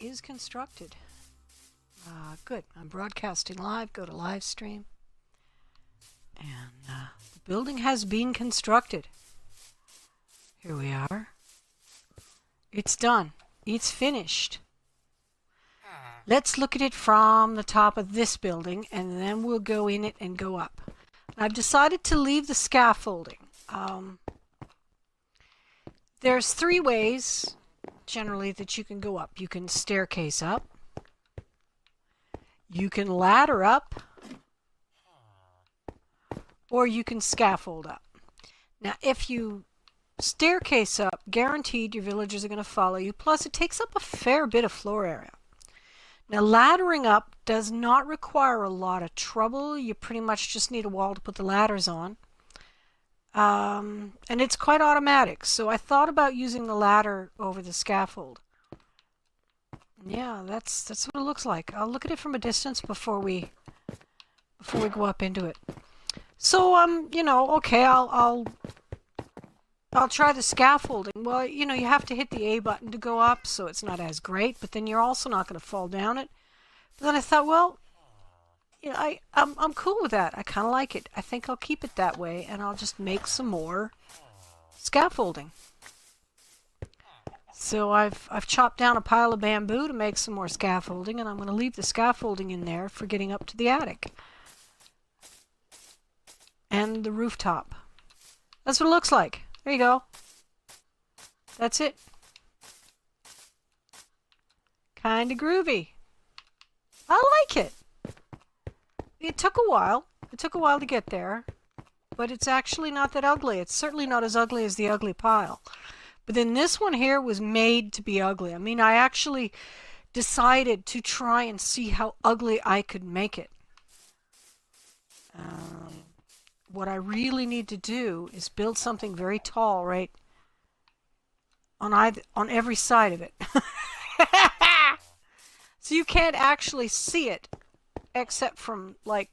is constructed. Good. I'm broadcasting live. Go to live stream. And the building has been constructed. Here we are. It's done. It's finished. Let's look at it from the top of this building, and then we'll go in it and go up. I've decided to leave the scaffolding. There's 3 ways, generally, that you can go up. You can staircase up. You can ladder up. Or you can scaffold up. Now, if you staircase up, guaranteed your villagers are going to follow you. Plus, it takes up a fair bit of floor area. Now, laddering up does not require a lot of trouble. You pretty much just need a wall to put the ladders on. And it's quite automatic. So I thought about using the ladder over the scaffold. Yeah, that's what it looks like. I'll look at it from a distance before we go up into it. So you know, okay, I'll try the scaffolding. Well, you know, you have to hit the A button to go up, so it's not as great, but then you're also not going to fall down it. But then I thought, well, you know, I'm cool with that. I kind of like it. I think I'll keep it that way, and I'll just make some more scaffolding. So I've chopped down a pile of bamboo to make some more scaffolding, and I'm going to leave the scaffolding in there for getting up to the attic. And the rooftop. That's what it looks like. There you go. That's it. Kinda groovy. I like it. It took a while. It took a while to get there. But it's actually not that ugly. It's certainly not as ugly as the ugly pile. But then this one here was made to be ugly. I mean, I actually decided to try and see how ugly I could make it. What I really need to do is build something very tall, right, on every side of it. So you can't actually see it except from like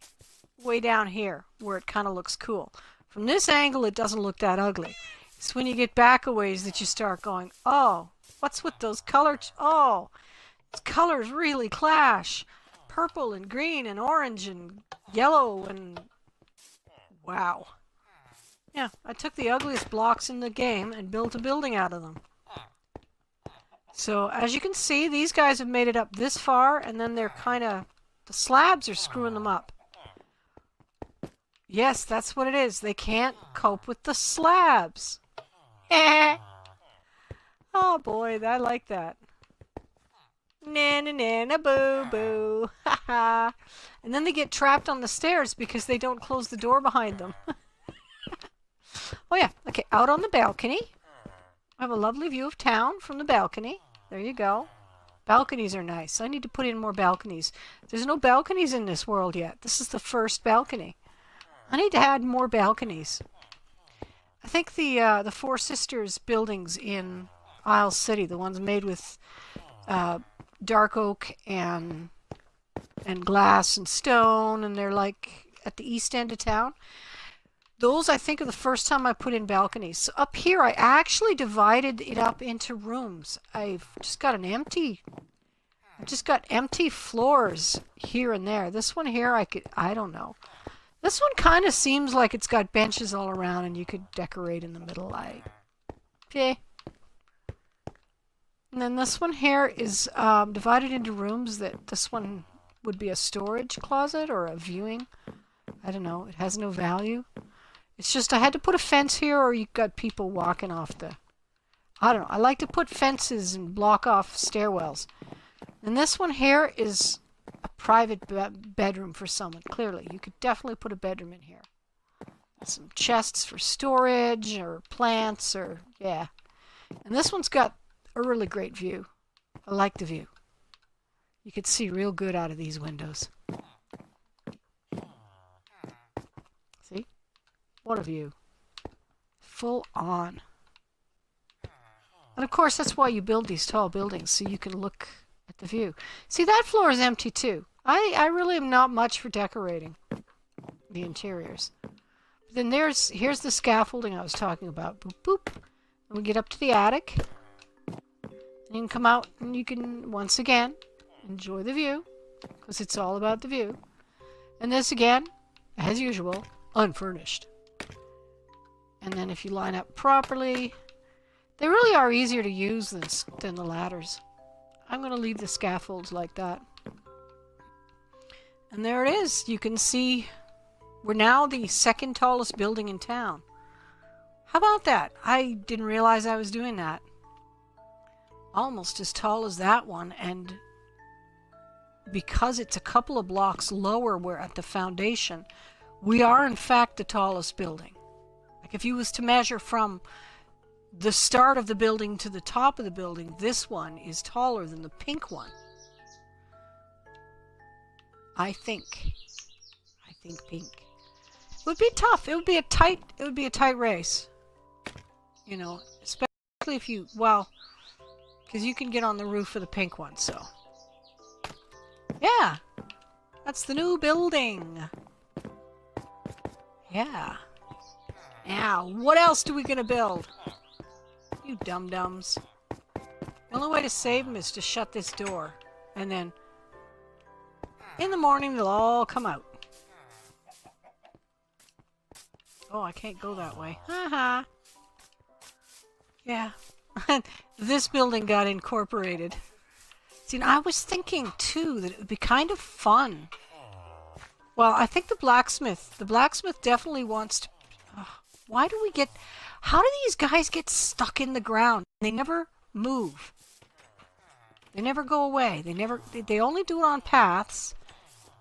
way down here where it kind of looks cool. From this angle it doesn't look that ugly. It's when you get back a ways that you start going, oh, what's with those colors? Oh, those colors really clash. Purple and green and orange and yellow and wow. Yeah, I took the ugliest blocks in the game and built a building out of them. So, as you can see, these guys have made it up this far, and then they're kind of... the slabs are screwing them up. Yes, that's what it is. They can't cope with the slabs. Oh boy, I like that. Na-na-na-na, boo-boo. Ha-ha. And then they get trapped on the stairs because they don't close the door behind them. Oh yeah, okay, out on the balcony. I have a lovely view of town from the balcony. There you go. Balconies are nice. I need to put in more balconies. There's no balconies in this world yet. This is the first balcony. I need to add more balconies. I think the Four Sisters buildings in Isle City, the ones made with dark oak and glass and stone, and they're like at the east end of town. Those, I think, are the first time I put in balconies. So up here, I actually divided it up into rooms. I've just got empty floors here and there. This one here, I don't know. This one kind of seems like it's got benches all around and you could decorate in the middle. Okay. And then this one here is divided into rooms. This one would be a storage closet or a viewing. I don't know. It has no value. It's just I had to put a fence here or you got people walking off the... I don't know. I like to put fences and block off stairwells. And this one here is a private bedroom for someone. Clearly, you could definitely put a bedroom in here. Some chests for storage or plants or... yeah. And this one's got a really great view. I like the view. You could see real good out of these windows. See? What a view. Full on. And of course, that's why you build these tall buildings, so you can look at the view. See, that floor is empty too. I really am not much for decorating the interiors. But then here's the scaffolding I was talking about. Boop, boop. And we get up to the attic. You can come out and you can, once again, enjoy the view, because it's all about the view. And this again, as usual, unfurnished. And then if you line up properly, they really are easier to use than the ladders. I'm going to leave the scaffolds like that. And there it is. You can see we're now the second tallest building in town. How about that? I didn't realize I was doing that. Almost as tall as that one, and because it's a couple of blocks lower, we're at the foundation, we are in fact the tallest building. Like if you was to measure from the start of the building to the top of the building, this one is taller than the pink one. I think pink. It would be tough. It would be a tight race. You know, especially if you, well, because you can get on the roof of the pink one, so. Yeah, that's the new building. Yeah. Now, what else do we gonna build? You dum-dums. The only way to save them is to shut this door. And then, in the morning, they'll all come out. Oh, I can't go that way. Haha. Yeah. This building got incorporated. See, I was thinking, too, that it would be kind of fun. Well, I think the blacksmith definitely wants to... why do we get... How do these guys get stuck in the ground? They never move. They never go away. They only do it on paths,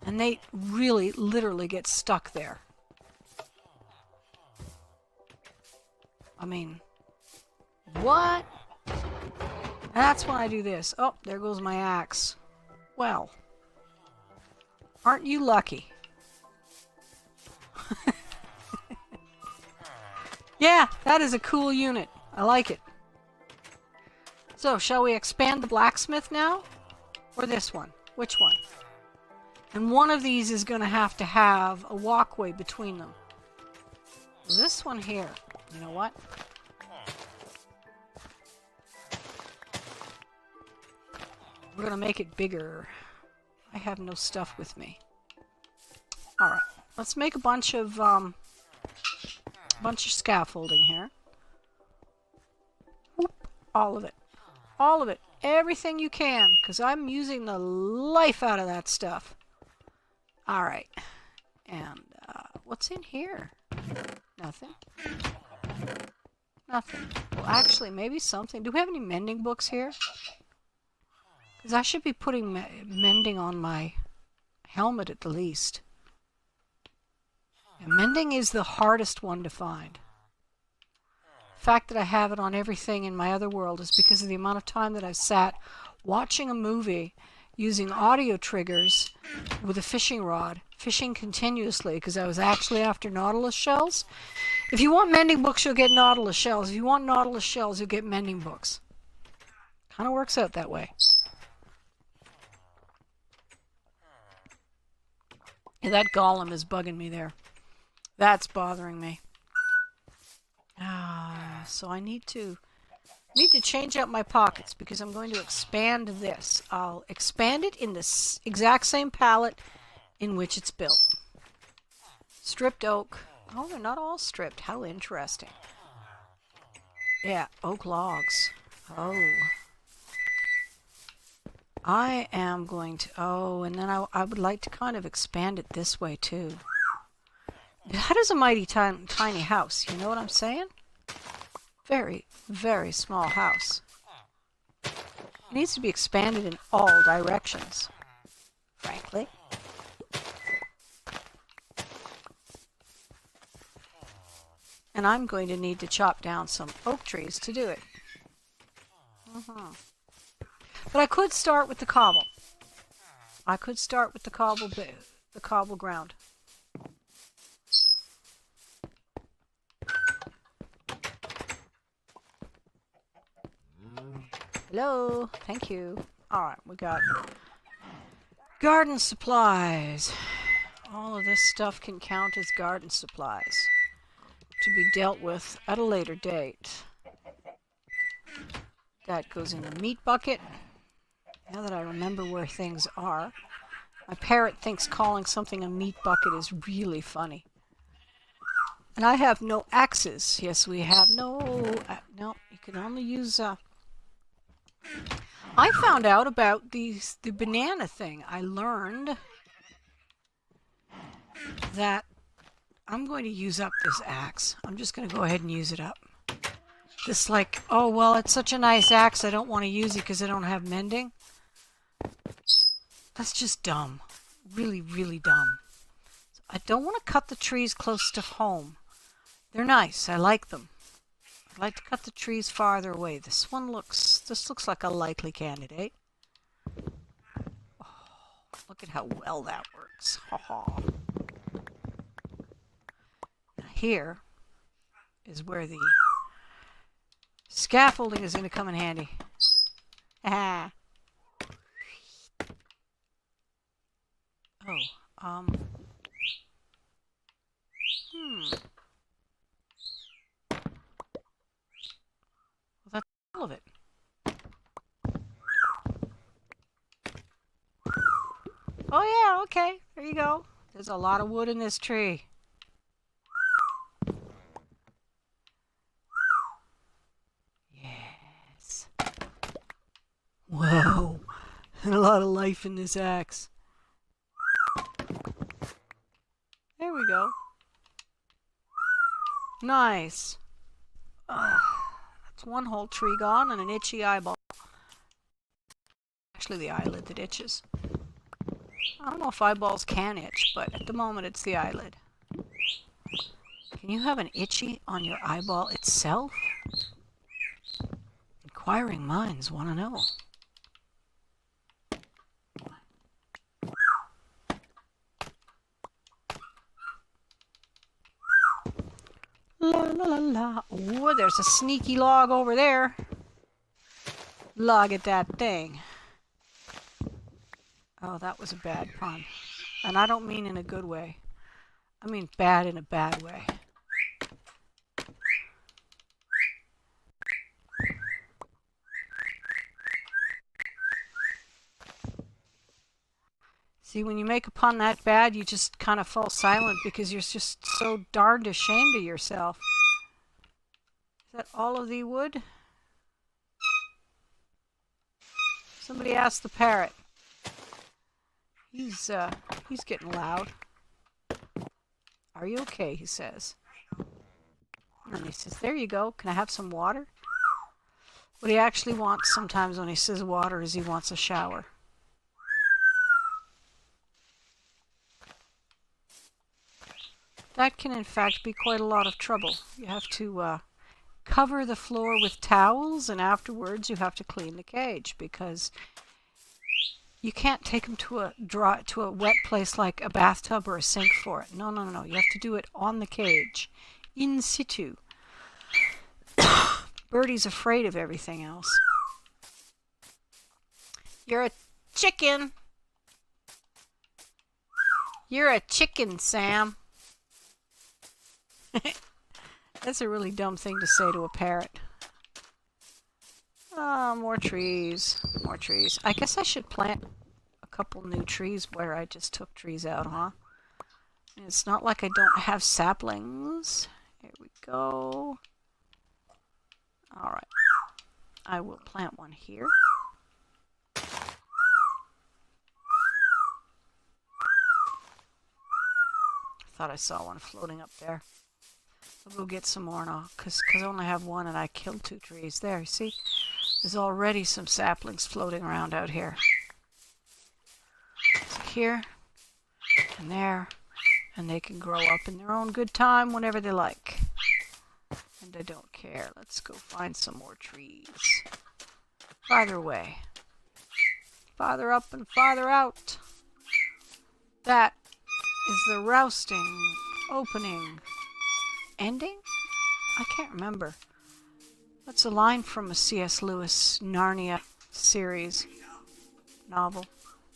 and they really, literally get stuck there. I mean, what? That's when I do this. Oh, there goes my axe. Well, aren't you lucky? Yeah, that is a cool unit. I like it. So, shall we expand the blacksmith now? Or this one? Which one? And one of these is going to have a walkway between them. This one here. You know what? We're going to make it bigger. I have no stuff with me. Alright. Let's make a bunch of scaffolding here. Whoop. All of it. All of it. Everything you can, because I'm using the life out of that stuff. Alright. And, what's in here? Nothing. Nothing. Well, actually, maybe something. Do we have any mending books here? Because I should be putting mending on my helmet at the least. And mending is the hardest one to find. The fact that I have it on everything in my other world is because of the amount of time that I've sat watching a movie using audio triggers with a fishing rod, fishing continuously, because I was actually after nautilus shells. If you want mending books, you'll get nautilus shells. If you want nautilus shells, you'll get mending books. Kind of works out that way. Yeah, that golem is bugging me there. That's bothering me. So I need to change out my pockets because I'm going to expand this. I'll expand it in the exact same palette in which it's built. Stripped oak. Oh, they're not all stripped. How interesting. Yeah, oak logs. Oh. I am going to... Oh, and then I would like to kind of expand it this way, too. That is a mighty tiny house. You know what I'm saying? Very, very small house. It needs to be expanded in all directions, frankly. And I'm going to need to chop down some oak trees to do it. But I could start with the cobble. I could start with the cobble ground. Hello, thank you. Alright, we got garden supplies. All of this stuff can count as garden supplies to be dealt with at a later date. That goes in the meat bucket. Now that I remember where things are. My parrot thinks calling something a meat bucket is really funny. And I have no axes. Yes, we have no... no, you can only use... I found out about the banana thing. I learned that I'm going to use up this axe. I'm just going to go ahead and use it up. This like, oh, well, it's such a nice axe, I don't want to use it because I don't have mending. That's just dumb. Really, really dumb. So I don't want to cut the trees close to home. They're nice. I like them. I'd like to cut the trees farther away. This looks like a likely candidate. Oh, look at how well that works. Now here is where the scaffolding is going to come in handy. Ah. Oh, Well, that's all of it. Oh yeah, okay. There you go. There's a lot of wood in this tree. Yes. Whoa. And a lot of life in this axe. There we go. Nice. That's one whole tree gone and an itchy eyeball. Actually the eyelid that itches. I don't know if eyeballs can itch, but at the moment it's the eyelid. Can you have an itchy on your eyeball itself? Inquiring minds want to know. La la la la. Oh, there's a sneaky log over there. Log at that thing. Oh, that was a bad pun. And I don't mean in a good way. I mean bad in a bad way. See, when you make a pun that bad, you just kind of fall silent because you're just so darned ashamed of yourself. Is that all of the wood? Somebody asked the parrot. He's getting loud. Are you okay? He says. And he says, there you go. Can I have some water? What he actually wants sometimes when he says water is he wants a shower. That can in fact be quite a lot of trouble. You have to cover the floor with towels, and afterwards you have to clean the cage because you can't take them to a wet place like a bathtub or a sink for it. No, no, no, no. You have to do it on the cage, in situ. Birdie's afraid of everything else. You're a chicken. You're a chicken, Sam. That's a really dumb thing to say to a parrot. Oh, more trees. More trees. I guess I should plant a couple new trees where I just took trees out, huh? And it's not like I don't have saplings. Here we go. Alright. I will plant one here. Thought I saw one floating up there. I'll go get some more now, because I only have one and I killed 2 trees. There, you see? There's already some saplings floating around out here. So here, and there, and they can grow up in their own good time whenever they like. And I don't care. Let's go find some more trees. Farther away. Farther up and farther out. That is the rousting opening. Ending? I can't remember. That's a line from a C.S. Lewis Narnia series novel.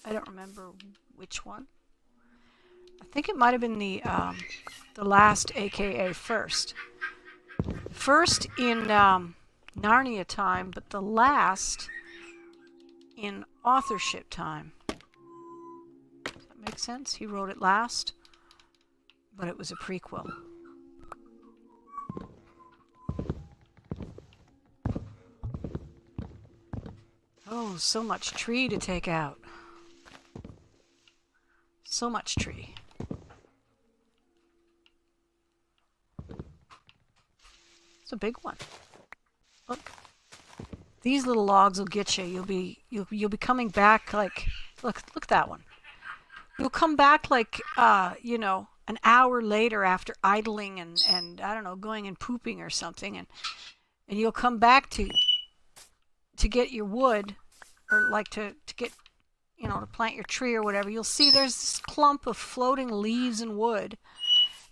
I don't remember which one. I think it might have been the last, aka first. First in Narnia time, but the last in authorship time. Does that make sense? He wrote it last, but it was a prequel. Oh, so much tree to take out. So much tree. It's a big one. Look. These little logs will get you. You'll be coming back like, look at that one. You'll come back like an hour later after idling and I don't know, going and pooping or something, and you'll come back to get your wood, or like to get, to plant your tree or whatever. You'll see there's this clump of floating leaves and wood,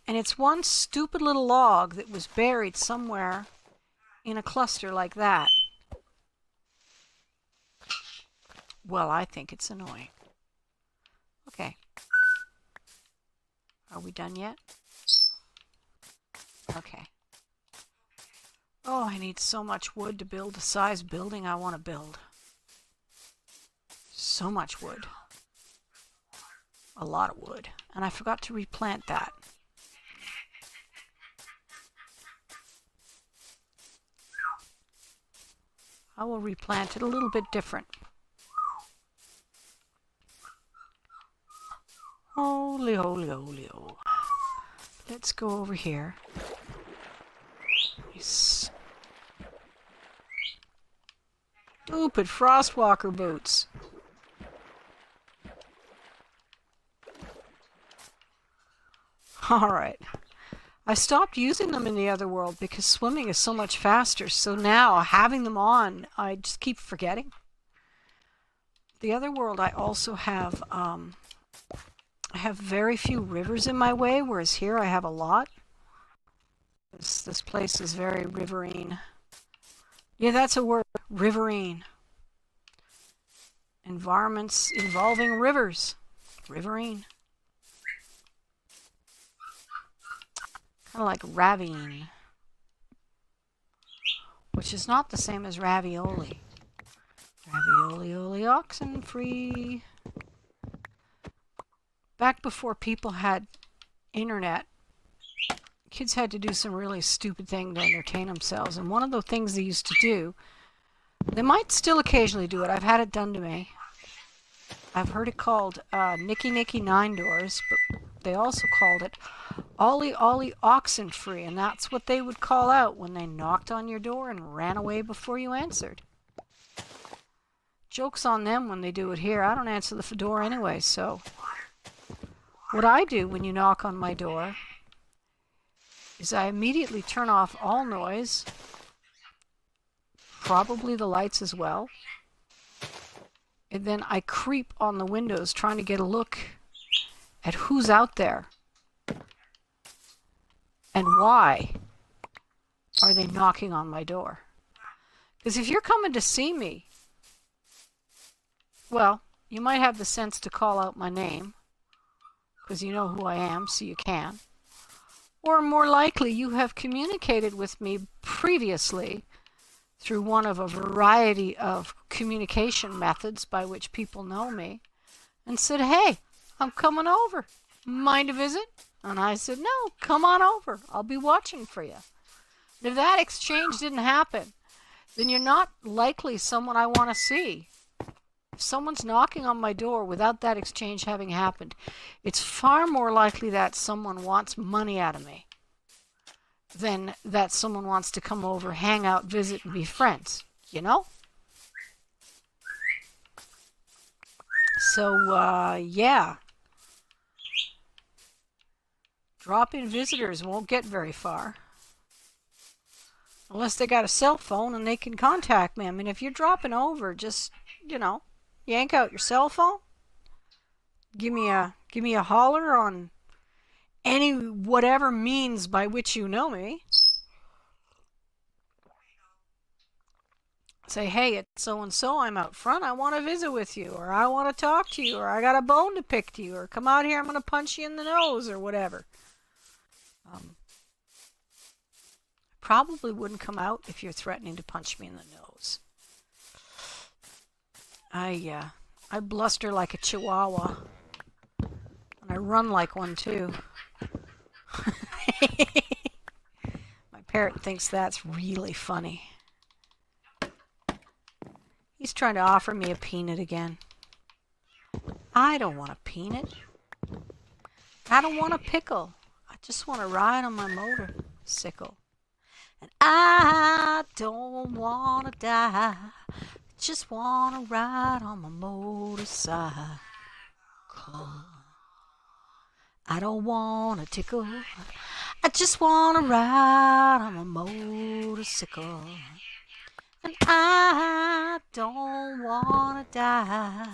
and it's one stupid little log that was buried somewhere in a cluster like that. Well, I think it's annoying. Okay. Are we done yet? Okay. Oh, I need so much wood to build the size building I want to build. So much wood. A lot of wood. And I forgot to replant that. I will replant it a little bit different. Holy, holy, holy, oh. Let's go over here. These stupid Frostwalker boots. Alright. I stopped using them in the other world because swimming is so much faster. So now, having them on, I just keep forgetting. The other world, I also have... I have very few rivers in my way, whereas here I have a lot. This place is very riverine. Yeah, that's a word. Riverine. Environments involving rivers. Riverine. Kind of like ravine. Which is not the same as ravioli. Ravioli, oxen free. Back before people had internet, kids had to do some really stupid thing to entertain themselves. And one of the things they used to do, they might still occasionally do it. I've had it done to me. I've heard it called Nicky Nicky Nine Doors, but they also called it Ollie Ollie Oxen Free. And that's what they would call out when they knocked on your door and ran away before you answered. Joke's on them when they do it here. I don't answer the door anyway, so... What I do when you knock on my door is I immediately turn off all noise, probably the lights as well, and then I creep on the windows trying to get a look at who's out there and why are they knocking on my door. Because if you're coming to see me, well, you might have the sense to call out my name, because you know who I am, so you can. Or more likely, you have communicated with me previously through one of a variety of communication methods by which people know me, and said, hey, I'm coming over. Mind a visit? And I said, no, come on over. I'll be watching for you. And if that exchange didn't happen, then you're not likely someone I want to see. If someone's knocking on my door without that exchange having happened, it's far more likely that someone wants money out of me than that someone wants to come over, hang out, visit, and be friends, you know? So, yeah. Drop-in visitors won't get very far. Unless they got a cell phone and they can contact me. I mean, if you're dropping over, just, yank out your cell phone. Give me a holler on any whatever means by which you know me. Say, hey, it's so-and-so, I'm out front, I want to visit with you, or I want to talk to you, or I got a bone to pick to you, or come out here, I'm going to punch you in the nose, or whatever. I probably wouldn't come out if you're threatening to punch me in the nose. I bluster like a chihuahua. And I run like one too. My parrot thinks that's really funny. He's trying to offer me a peanut again. I don't want a peanut. I don't want a pickle. I just want to ride on my motorcycle. And I don't want to die. I just want to ride on my motorcycle. I don't want a tickle. I just want to ride on my motorcycle. And I don't want to die.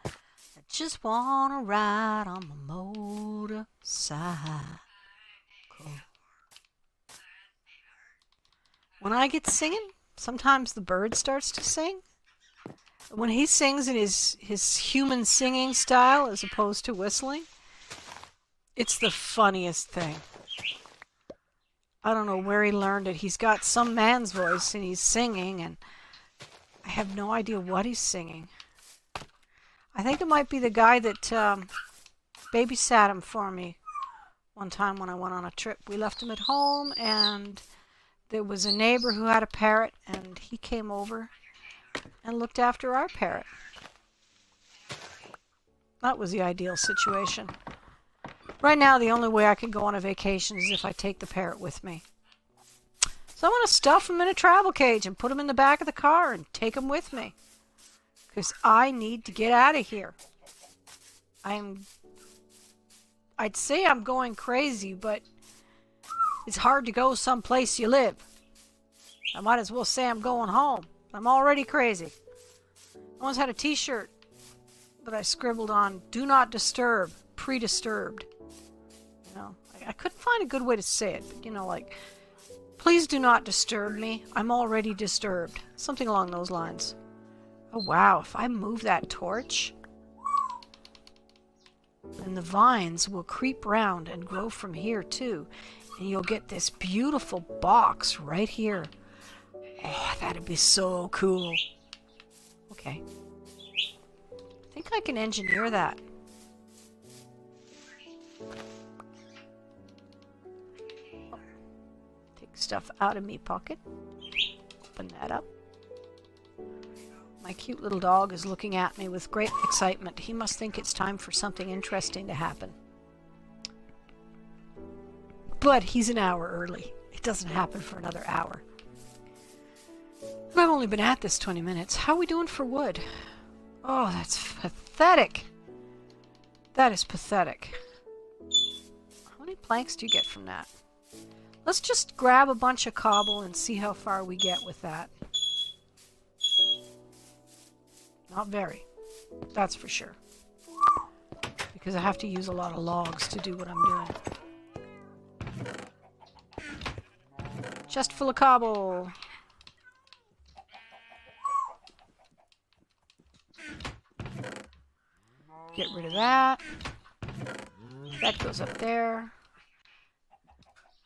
I just want to ride on my motorcycle. When I get singing, sometimes the bird starts to sing. When he sings in his human singing style as opposed to whistling, it's the funniest thing. I don't know where he learned it. He's got some man's voice and he's singing, and I have no idea what he's singing. I think it might be the guy that babysat him for me one time when I went on a trip. We left him at home, and there was a neighbor who had a parrot, and he came over and looked after our parrot. That was the ideal situation. Right now, the only way I can go on a vacation is if I take the parrot with me. So I'm going to stuff him in a travel cage and put him in the back of the car and take him with me. Because I need to get out of here. I'd say I'm going crazy, but it's hard to go someplace you live. I might as well say I'm going home. I'm already crazy. I once had a t-shirt that I scribbled on, "Do not disturb, pre-disturbed." You know, I couldn't find a good way to say it, but, you know, like, "Please do not disturb me. I'm already disturbed." Something along those lines. Oh wow, if I move that torch, then the vines will creep round and grow from here too. And you'll get this beautiful box right here. Oh, that'd be so cool. Okay. I think I can engineer that. Take stuff out of me pocket. Open that up. My cute little dog is looking at me with great excitement. He must think it's time for something interesting to happen. But he's an hour early. It doesn't happen for another hour. And I've only been at this 20 minutes. How are we doing for wood? Oh, that's pathetic. That is pathetic. How many planks do you get from that? Let's just grab a bunch of cobble and see how far we get with that. Not very. That's for sure. Because I have to use a lot of logs to do what I'm doing. Chest full of cobble. Get rid of that. That goes up there.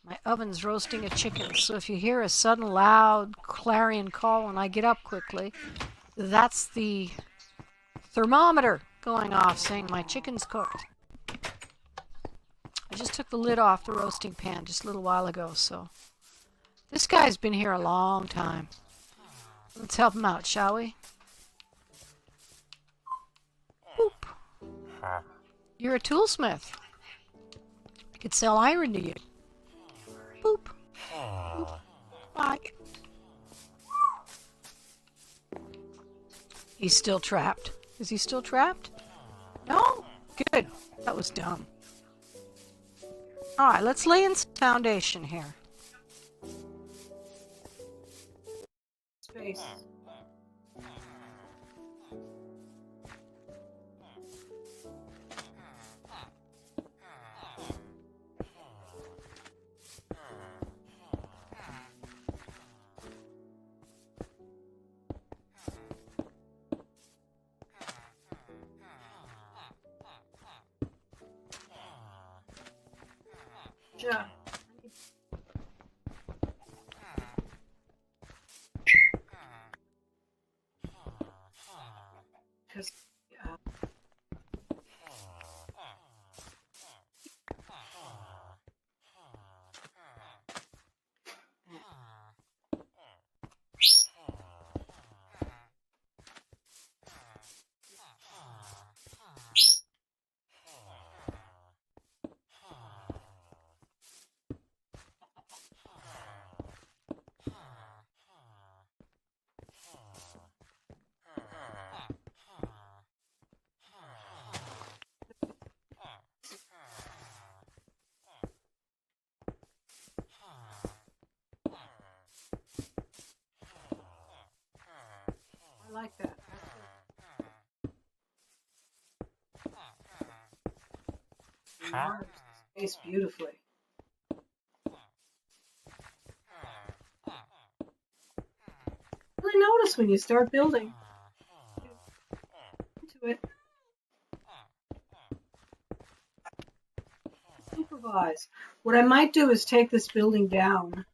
My oven's roasting a chicken, so if you hear a sudden loud clarion call and I get up quickly, that's the thermometer going off saying my chicken's cooked. I just took the lid off the roasting pan just a little while ago, so this guy's been here a long time. Let's help him out, shall we? Boop. You're a toolsmith. I could sell iron to you. Boop. Boop. Bye. He's still trapped. Is he still trapped? No? Good. That was dumb. Alright, let's lay in some foundation here. Space. Yeah. space beautifully. Really notice when you start building into it. Supervise. What I might do is take this building down,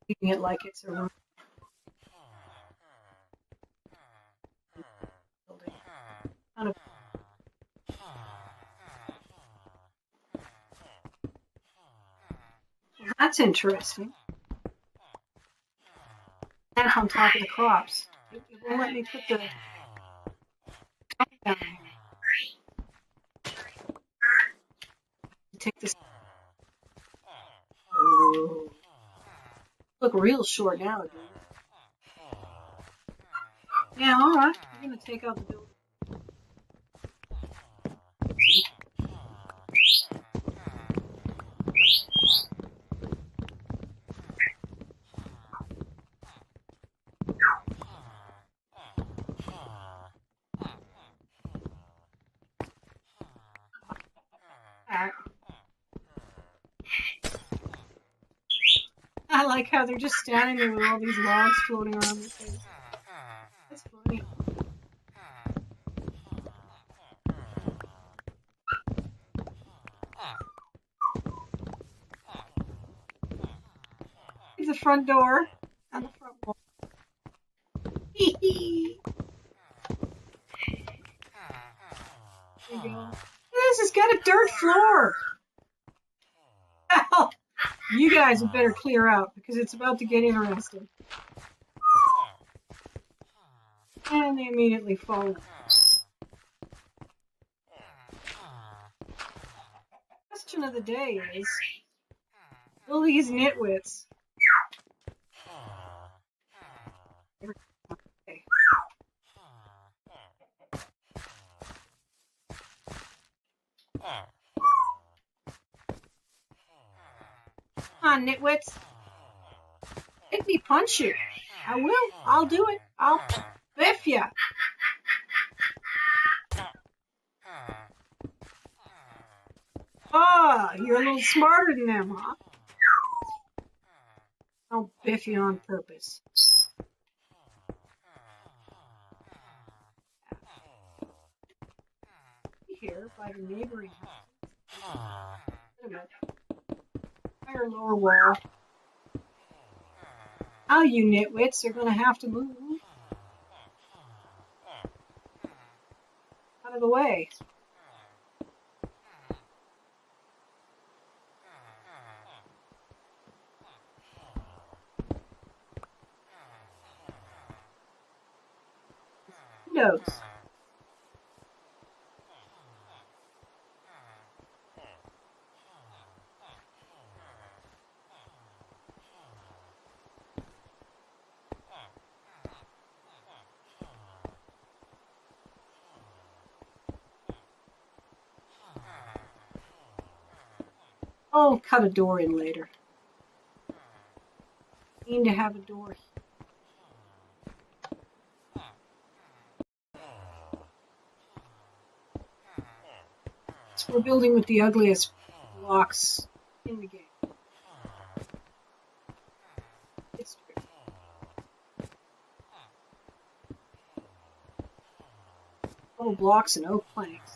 keeping it like it's a room. Kind of. Well, that's interesting. That's on top of the crops. It won't let me put the down here. Take this. Oh. Look real short now, dude. Yeah, all right. I'm gonna take out the building. I like how they're just standing there with all these logs floating around their face. That's funny. Here's the front door and the front wall. There you go. This has got a dirt floor. Well, you guys had better clear out because it's about to get interesting. And they immediately fall. Question of the day is, will these nitwits Come on, nitwits. Make me punch you. I will. I'll do it. I'll biff you. Ah, you're a little smarter than them, huh? I'll biff you on purpose. Here by the neighboring house. Wait a minute. Higher lower wall. Now you nitwits are gonna have to move out of the way. Windows. I'll cut a door in later. Need to have a door. So we're building with the ugliest blocks in the game. It's true. Little blocks and oak planks.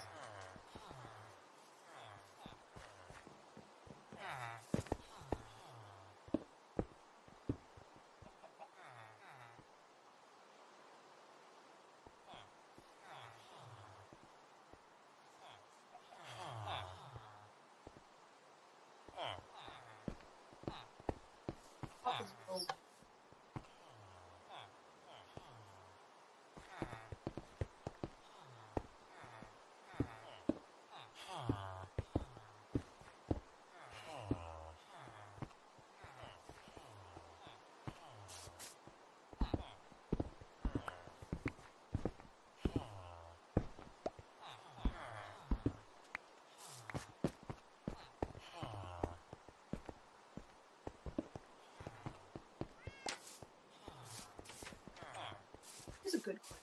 Here's a good question.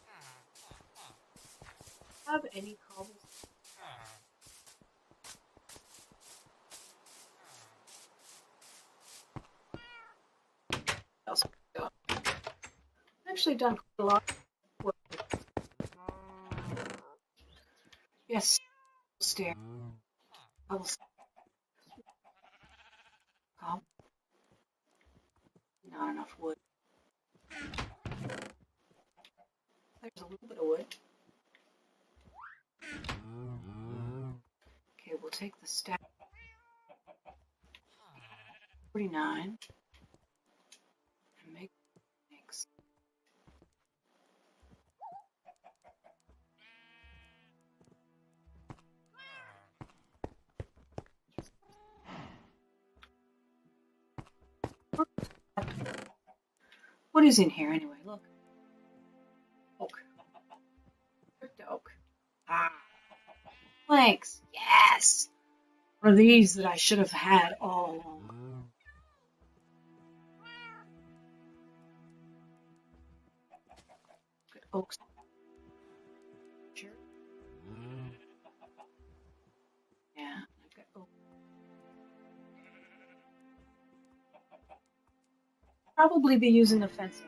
have any cobbles? Else I've actually done quite a lot of work. Yes, stair. I will. Not enough wood. There's a little bit of wood. Okay, we'll take the stack. 49 and make mix. What is in here anyway? Look. Oak. Ripped oak. Ah. Planks. Yes. One of these that I should have had all along. Good oaks. Sure. Yeah, I've got oak. Probably be using the fencing.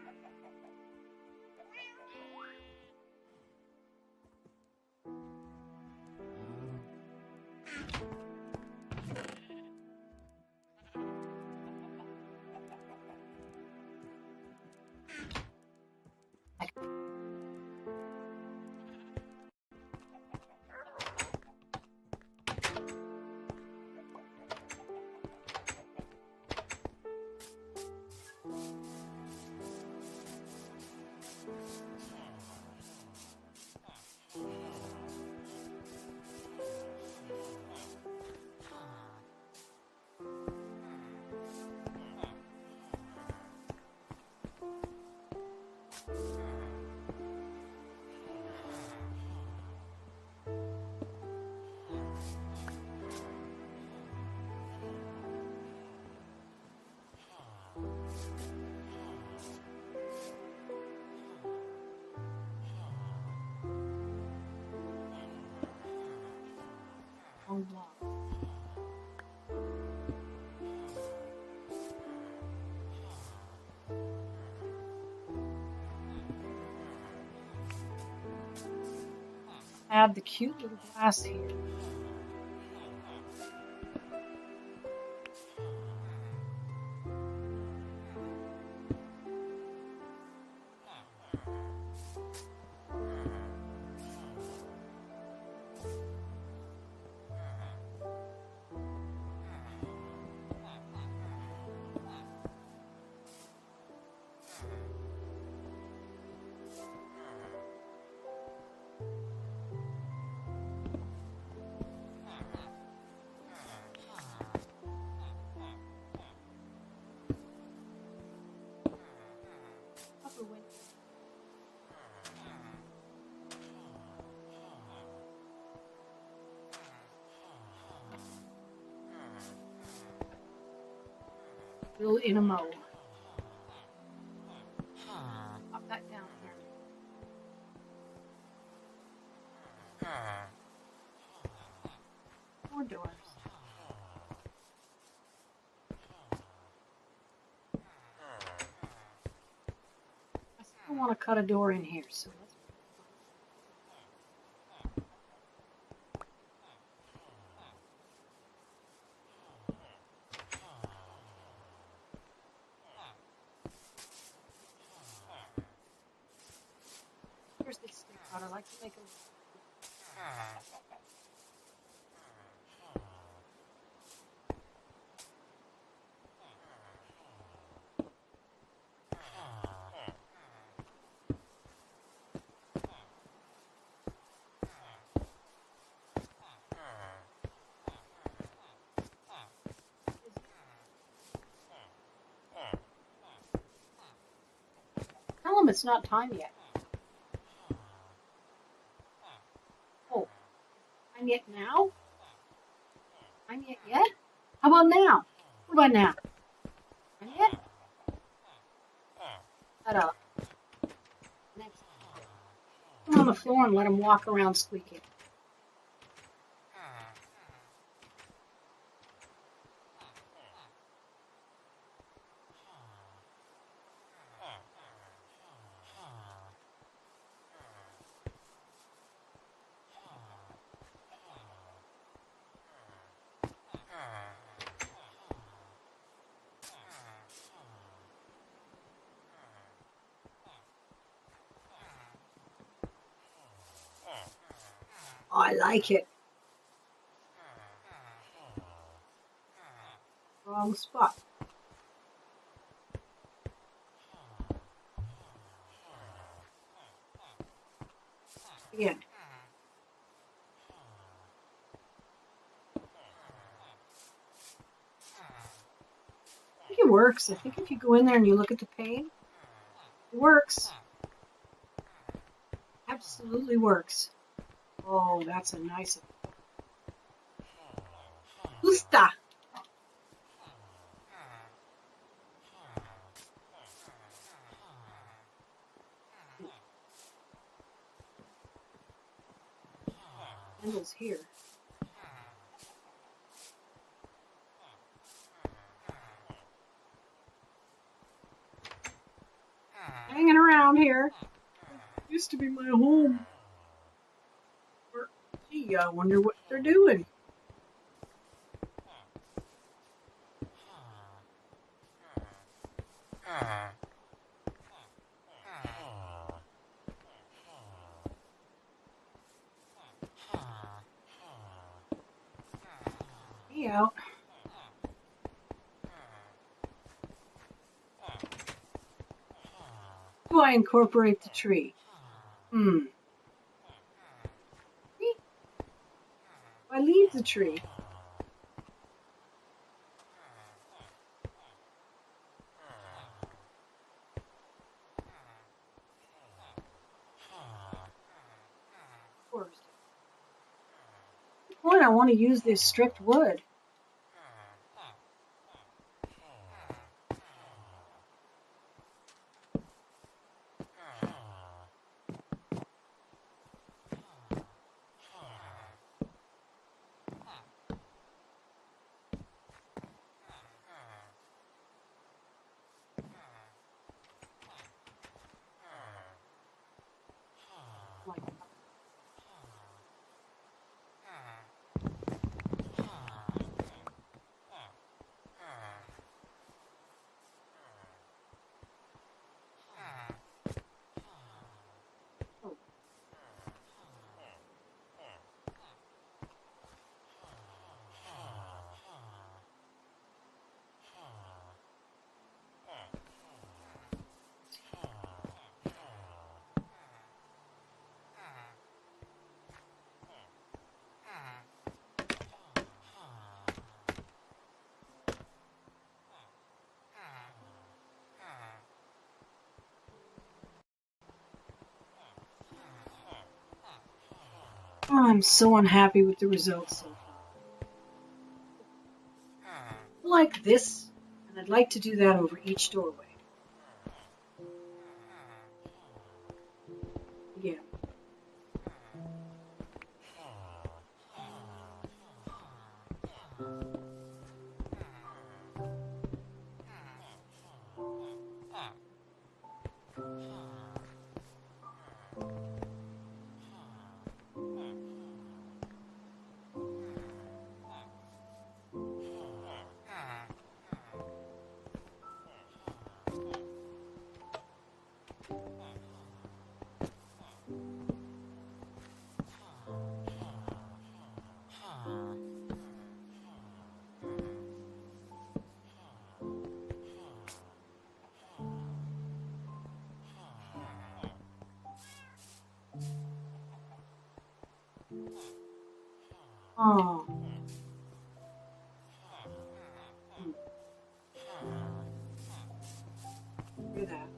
Add the cute little glass here. Little in a mow. Pop that down here. More doors. I still want to cut a door in here, so let's. Here's the stick out. I like to make them. Tell them it's not time yet. Oh, time yet now? Time yet? How about now? What about now? Time yet? Shut up. Next. Come on the floor and let them walk around squeaking. Oh, I like it. Wrong spot. Again. I think it works. I think if you go in there and you look at the pane, it works. Absolutely works. Oh, that's a nice. Justa. Handles here. Hanging around here. It used to be my home. Gee, I wonder what they're doing. Me out. Do I incorporate the tree? I leave the tree. Of course. At the point I want to use this stripped wood. Oh, I'm so unhappy with the results so far. I like this, and I'd like to do that over each doorway. Again. Oh. Look at that.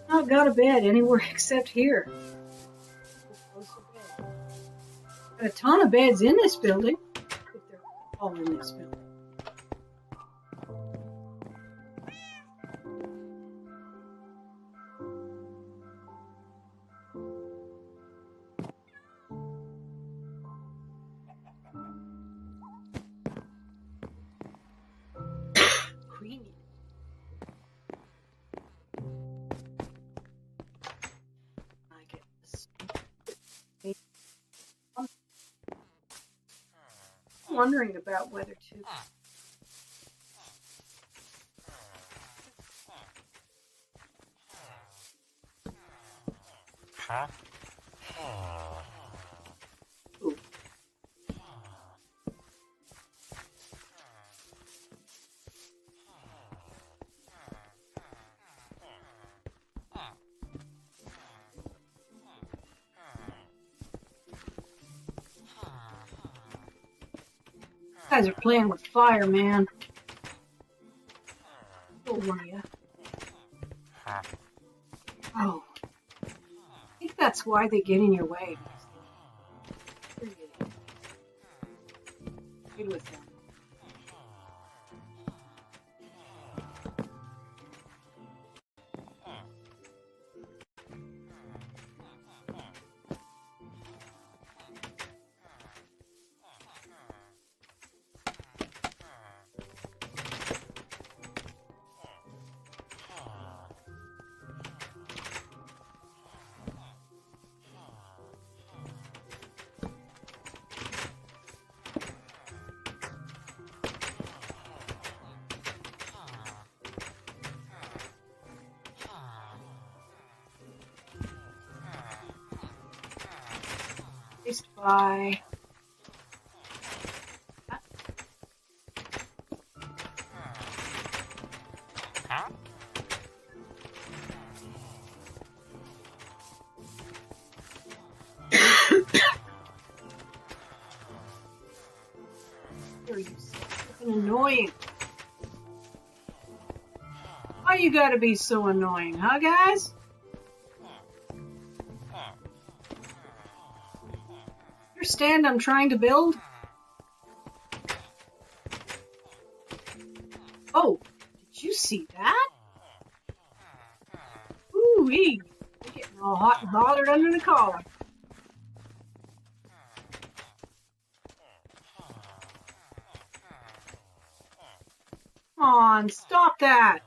Not got a bed anywhere except here. Got a ton of beds in this building, if they're all in this building. wondering about whether to. Ooh. You guys are playing with fire, man. Don't worry. Oh. I think that's why they get in your way. Good with them. By you're fucking annoying. Why you gotta be so annoying, huh, guys? Understand I'm trying to build? Oh, did you see that? Ooh-wee. You're getting all hot and bothered under the collar. Come on, stop that.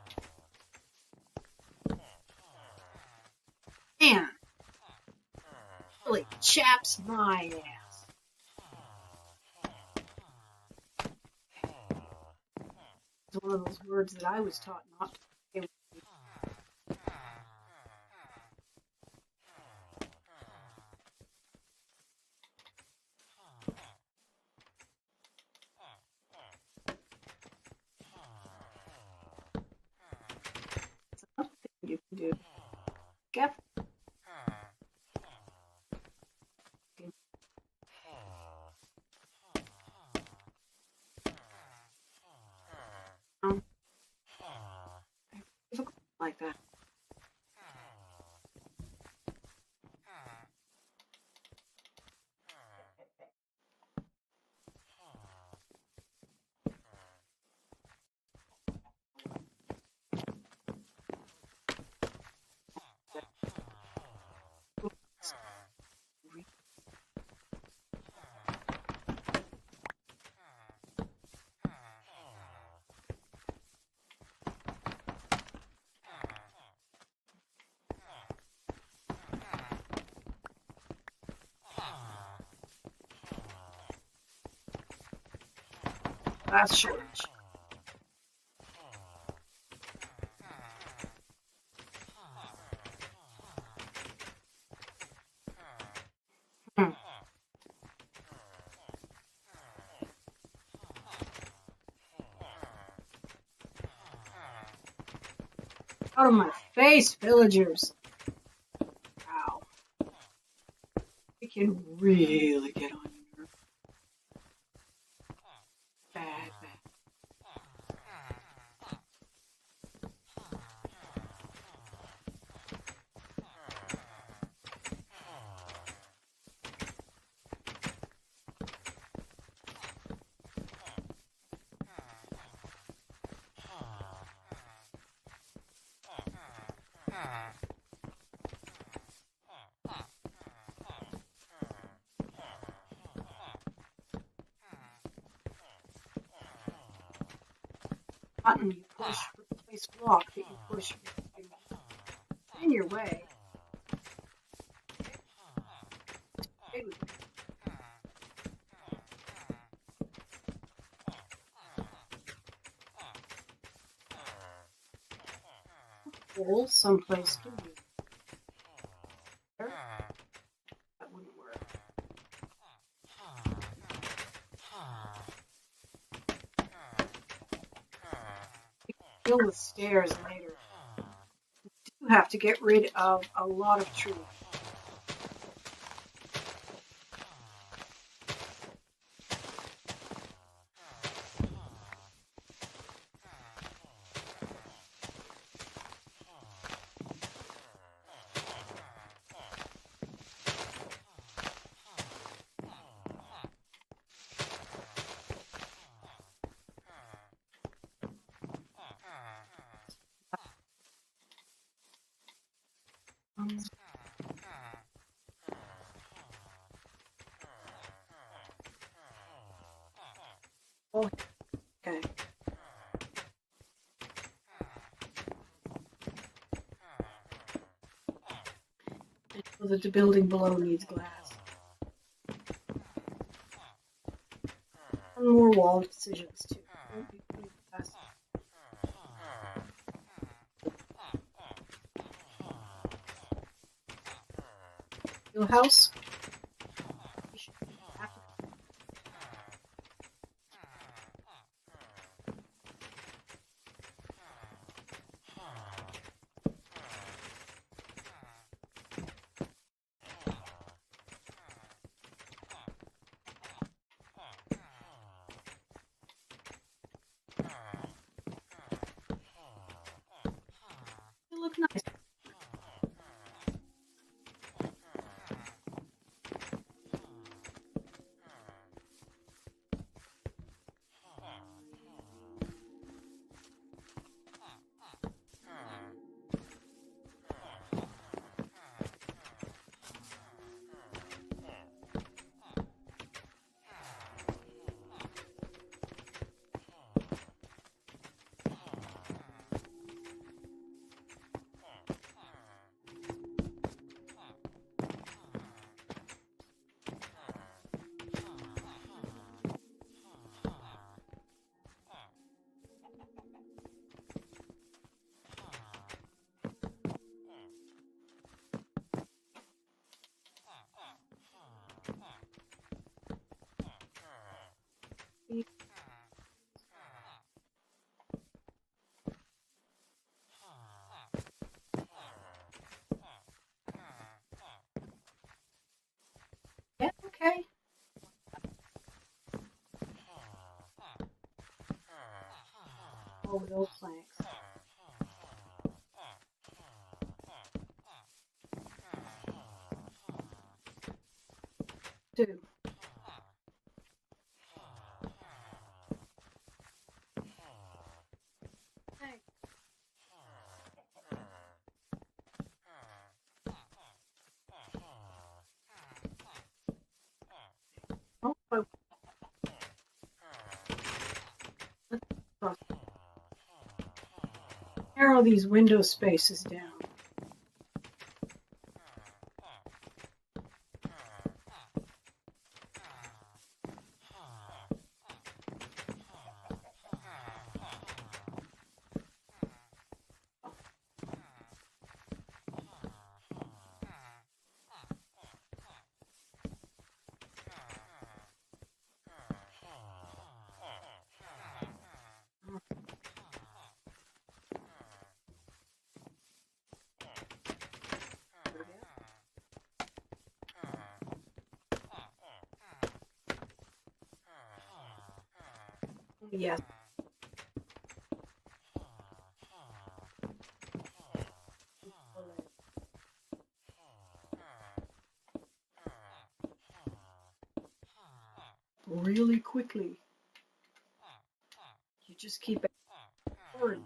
Man, really chaps my ass. It's one of those words that I was taught not to say. It's another thing you can do. Get like that. Last shortage. Out of my face, villagers. Wow. It can really get on your nerves. Bad, bad. Button you push, replace block that you push in your way. hole someplace to be. There. That wouldn't work. You can deal with stairs later. You do have to get rid of a lot of trees. Oh, okay. So that the building below needs glass. And more wall decisions too. Won't be putting glass. Your house. You should have to. They look nice. Yeah, okay. Oh, those planks. Two. Thanks. Oh, let's narrow these window spaces down. Yes. Really quickly. You just keep forward,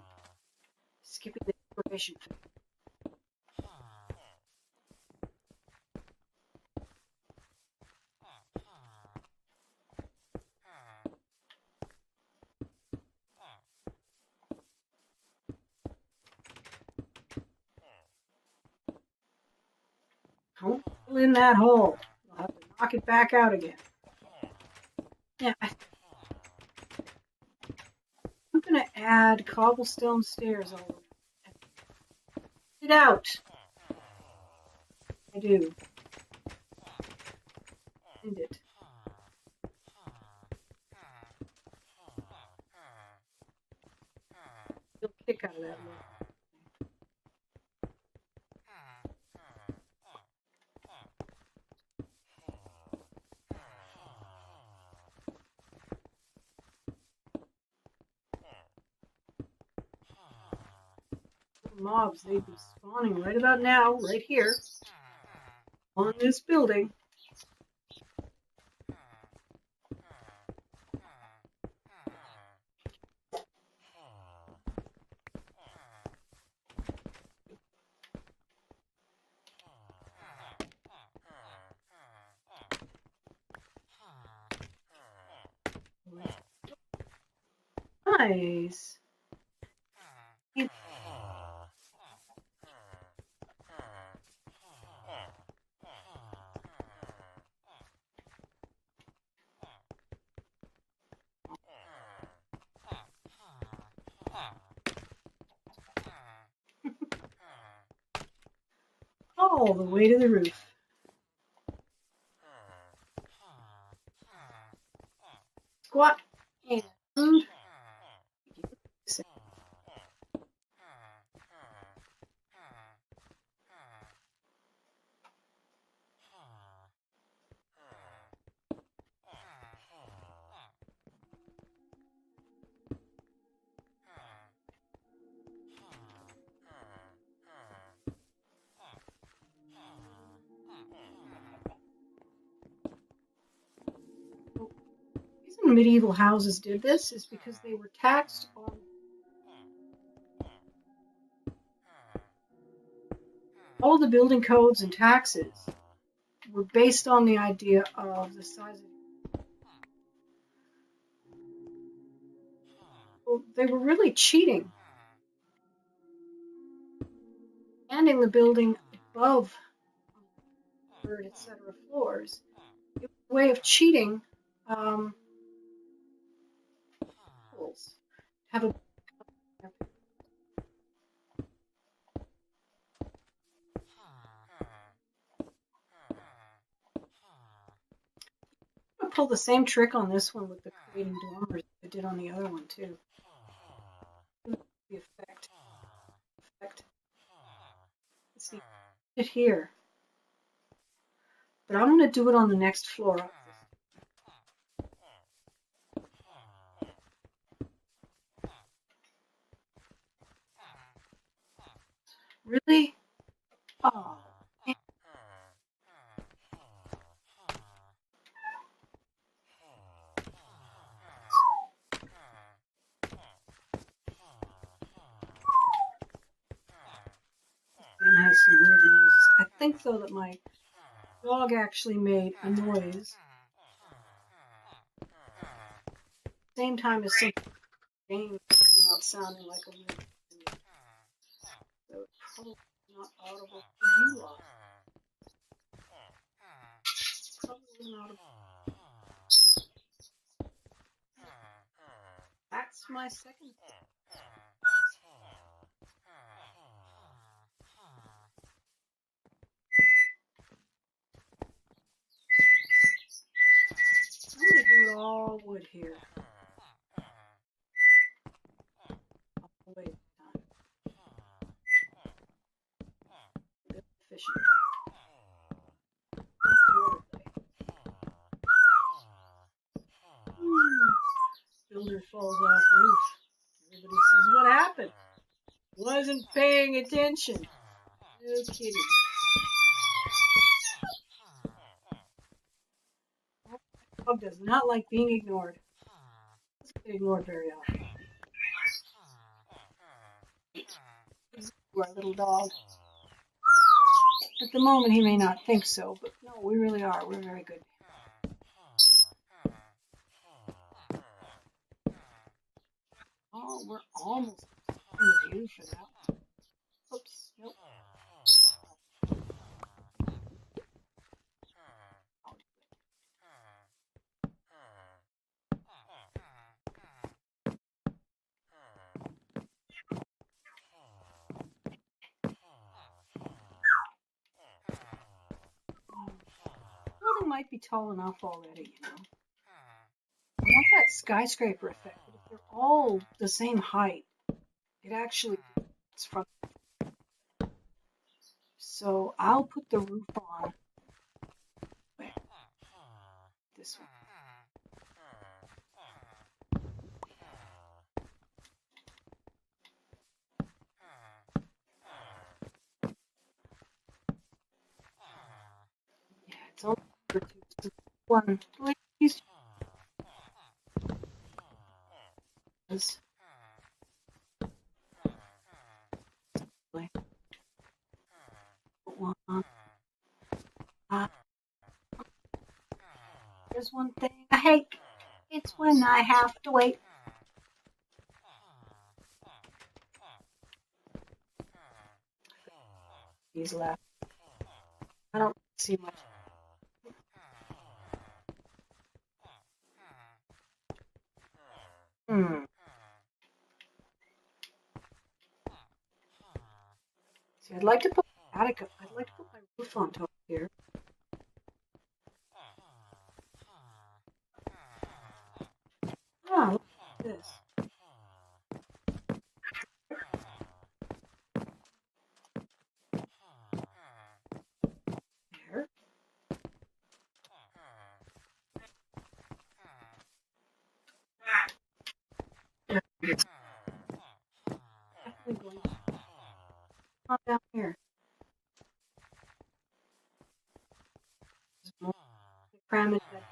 skipping the information. Don't fill in that hole. You'll have to knock it back out again. Yeah, I'm going to add cobblestone stairs all over. it out. I do. End it. You'll kick out of that one. Mobs, they'd be spawning right about now, right here, on this building. Nice. All the way to the roof. Squat and reason medieval houses did this is because they were taxed on all the building codes and taxes were based on the idea of the size of. Well, they were really cheating, handing the building above third, etc. floors. It was a way of cheating. Have a I'll pull the same trick on this one with the creating dormers I did on the other one too. The effect. Let's see it here. But I'm going to do it on the next floor up. Really? Oh. Has some weird noises. I think though that my dog actually made a noise same time as some game came out sounding like a weird noise. So it's probably not audible to you all. Probably wasn't audible. That's my second. I'm going to do it all wood here. All the way down. Good efficient. Builder falls off roof. Everybody says, what happened? Wasn't paying attention. No kidding. Dog does not like being ignored. Doesn't get ignored very often. Our little dog. At the moment, he may not think so, but no, we really are. We're very good. Oh, we're almost in the view for that. Oops, nope. might be tall enough already, you know. I want that skyscraper effect, but if they're all the same height, it actually is from. So I'll put the roof on this one. Yeah, it's only one. Please. There's one thing I hate. It's when I have to wait. He's left. I don't see much. See, I'd like to put my roof on top here. Look at this. There. It's definitely going on down here. Cram it back.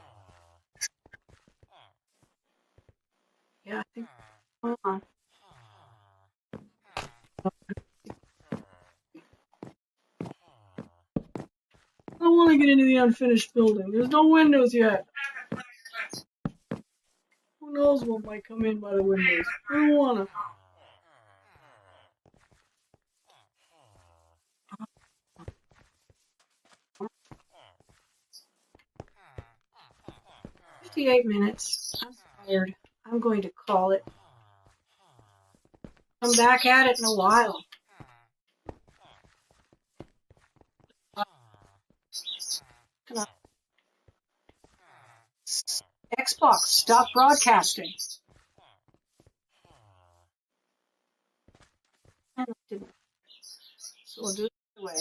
Yeah, I think. Hold on. I don't want to get into the unfinished building. There's no windows yet. Who knows what might come in by the windows? I don't want to. $58. I'm tired. I'm going to call it. Come back at it in a while. Xbox, stop broadcasting. And it didn't. So we'll do it anyway.